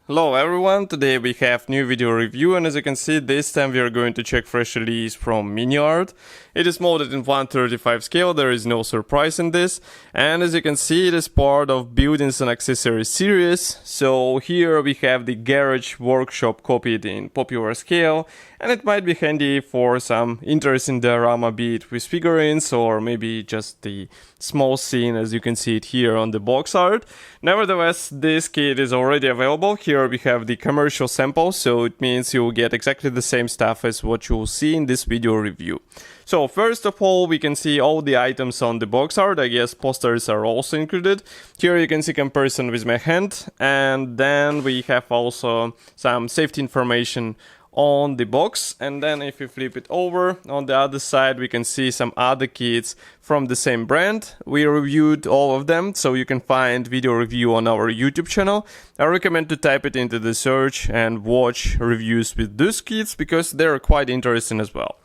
Hello everyone, today we have new video review, and as you can see, this time we are going to check fresh release from Miniart. It is molded in 1/35 scale, there is no surprise in this, and as you can see, it is part of Buildings and Accessories series. So here we have the garage workshop copied in popular scale, and it might be handy for some interesting diorama, be it with figurines or maybe just the small scene as you can see it here on the box art. Nevertheless, this kit is already available. Here we have the commercial sample, so it means you will get exactly the same stuff as what you will see in this video review. So first of all, we can see all the items on the box art. I guess posters are also included. Here you can see comparison with my hand, and then we have also some safety information on the box. And then if you flip it over, on the other side we can see some other kits from the same brand. We reviewed all of them, so you can find video review on our YouTube channel. I recommend to type it into the search and watch reviews with those kits because they're quite interesting as well.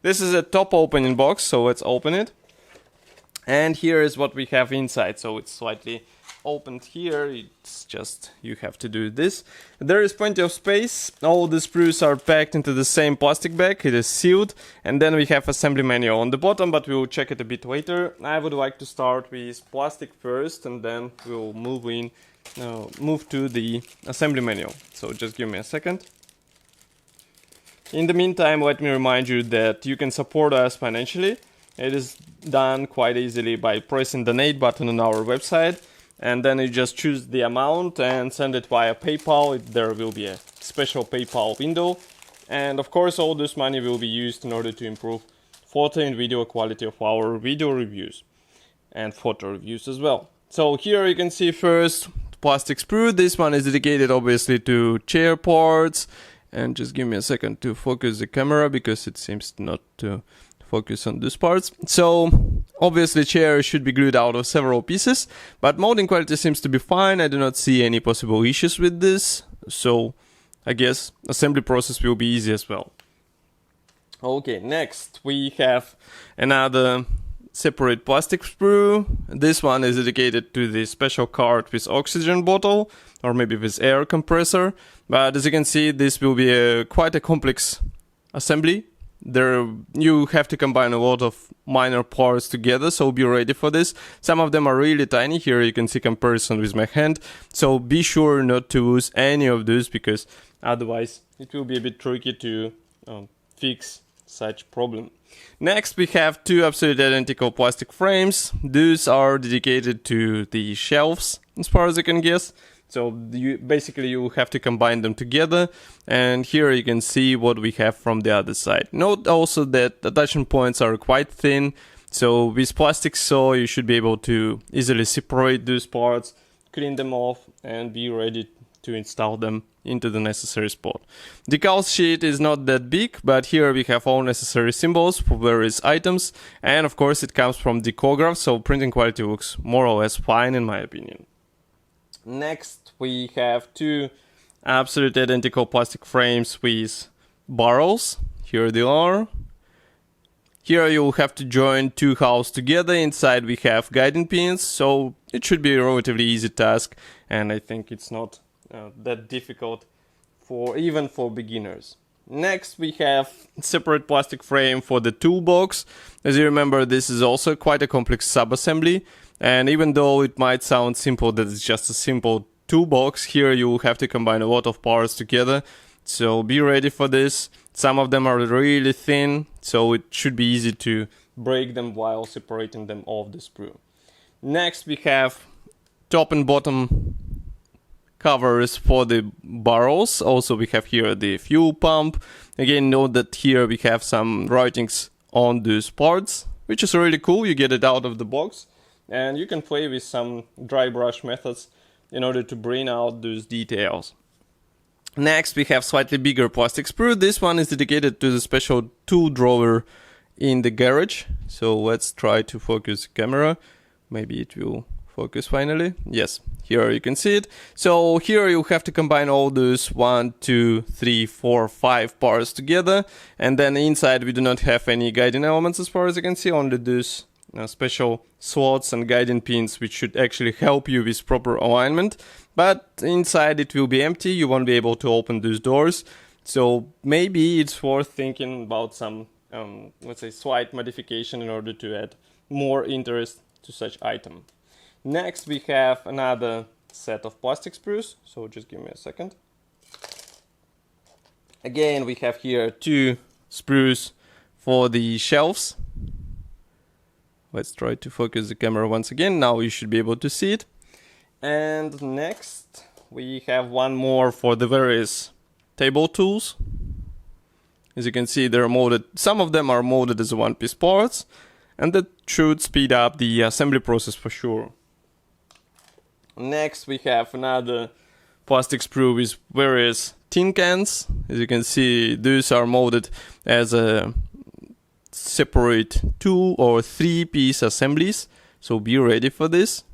This is a top opening box, so let's open it. And here is what we have inside. So it's slightly opened here, it's just you have to do this. There is plenty of space. All the sprues are packed into the same plastic bag, it is sealed, and then we have assembly manual on the bottom, but we will check it a bit later. I would like to start with plastic first, and then we'll move to the assembly manual. So just give me a second. In the meantime, let me remind you that you can support us financially. It is done quite easily by pressing the donate button on our website, and then you just choose the amount and send it via PayPal. There will be a special PayPal window, and of course all this money will be used in order to improve photo and video quality of our video reviews and photo reviews as well. So here you can see first plastic sprue. This one is dedicated obviously to chair parts. And just give me a second to focus the camera because it seems not to focus on these parts. So obviously chair should be glued out of several pieces, but molding quality seems to be fine. I do not see any possible issues with this, so I guess assembly process will be easy as well. Okay, next we have another separate plastic sprue. This one is dedicated to the special card with oxygen bottle or maybe with air compressor. But as you can see, this will be quite a complex assembly. You have to combine a lot of minor parts together, so be ready for this. Some of them are really tiny. Here you can see comparison with my hand. So be sure not to lose any of those because otherwise it will be a bit tricky to fix such problem. Next we have two absolutely identical plastic frames. These are dedicated to the shelves as far as I can guess. So basically you have to combine them together, and here you can see what we have from the other side. Note also that attachment points are quite thin, so with plastic saw you should be able to easily separate those parts, clean them off, and be ready to install them into the necessary spot. The decal sheet is not that big, but here we have all necessary symbols for various items, and of course it comes from Decograph, so printing quality looks more or less fine in my opinion. Next we have two absolutely identical plastic frames with barrels. Here they are. Here you will have to join two halves together. Inside we have guiding pins, so it should be a relatively easy task, and I think it's not that difficult even for beginners. Next we have separate plastic frame for the toolbox. As you remember, this is also quite a complex sub-assembly, and even though it might sound simple that it's just a simple toolbox, here you will have to combine a lot of parts together, so be ready for this. Some of them are really thin, so it should be easy to break them while separating them off the sprue. Next we have top and bottom covers for the barrels. Also we have here the fuel pump. Again, note that here we have some writings on those parts, which is really cool. You get it out of the box and you can play with some dry brush methods in order to bring out those details. Next we have slightly bigger plastic sprue. This one is dedicated to the special tool drawer in the garage. So let's try to focus the camera. Maybe it will focus finally. Yes, here you can see it. So here you have to combine all those 1, 2, 3, 4, 5 parts together, and then inside we do not have any guiding elements as far as you can see, only those special slots and guiding pins which should actually help you with proper alignment. but inside it will be empty. You won't be able to open those doors. So maybe it's worth thinking about some, let's say, slight modification in order to add more interest to such item. Next, we have another set of plastic sprues. So just give me a second. Again, we have here 2 sprues for the shelves. Let's try to focus the camera once again. Now you should be able to see it. And next, we have one more for the various table tools. As you can see, they're molded. Some of them are molded as one-piece parts, and that should speed up the assembly process for sure. Next, we have another plastic sprue with various tin cans. As you can see, these are molded as a separate 2 or 3-piece assemblies, so be ready for this.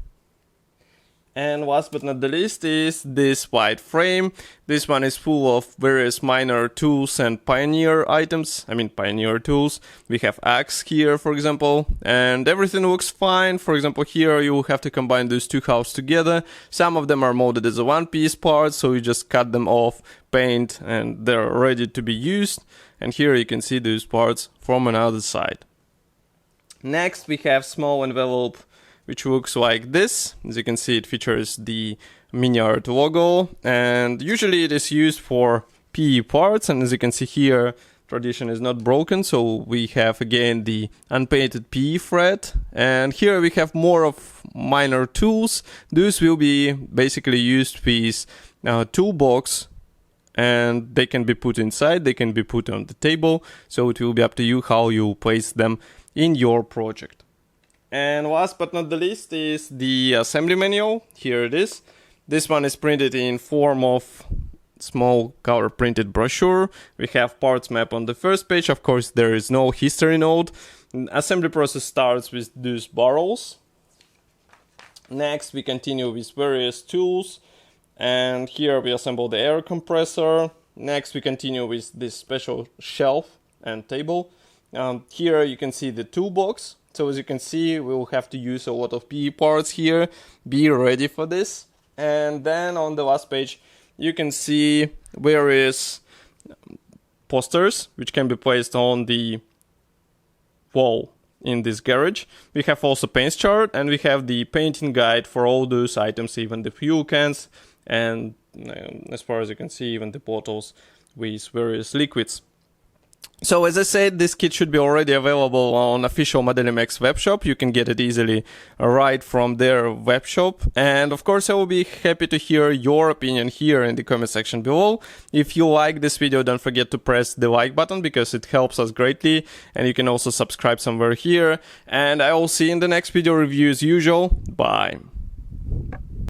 And last but not the least is this white frame. This one is full of various minor tools and pioneer items. Pioneer tools. We have axe here, for example, and everything looks fine. For example, here you have to combine those 2 halves together. Some of them are molded as a one-piece part, so you just cut them off, paint, and they're ready to be used. And here you can see those parts from another side. Next, we have small envelope, which looks like this. As you can see, it features the Miniart logo, and usually it is used for PE parts. And as you can see here, tradition is not broken, so we have again the unpainted PE thread. And here we have more of minor tools. Those will be basically used with Toolbox, and they can be put inside, they can be put on the table, so it will be up to you how you place them in your project. And last but not the least is the assembly manual. Here it is. This one is printed in form of small color printed brochure. We have parts map on the first page. Of course, there is no history note. Assembly process starts with these barrels. Next, we continue with various tools. And here we assemble the air compressor. Next, we continue with this special shelf and table. Here you can see the toolbox. So as you can see, we will have to use a lot of PE parts here. Be ready for this. And then on the last page, you can see various posters which can be placed on the wall in this garage. We have also paint chart, and we have the painting guide for all those items, even the fuel cans, and as far as you can see, even the bottles with various liquids. So as I said, this kit should be already available on official Modelimex webshop. You can get it easily right from their webshop. And of course, I will be happy to hear your opinion here in the comment section below. If you like this video, don't forget to press the like button because it helps us greatly. And you can also subscribe somewhere here. And I will see you in the next video review as usual. Bye.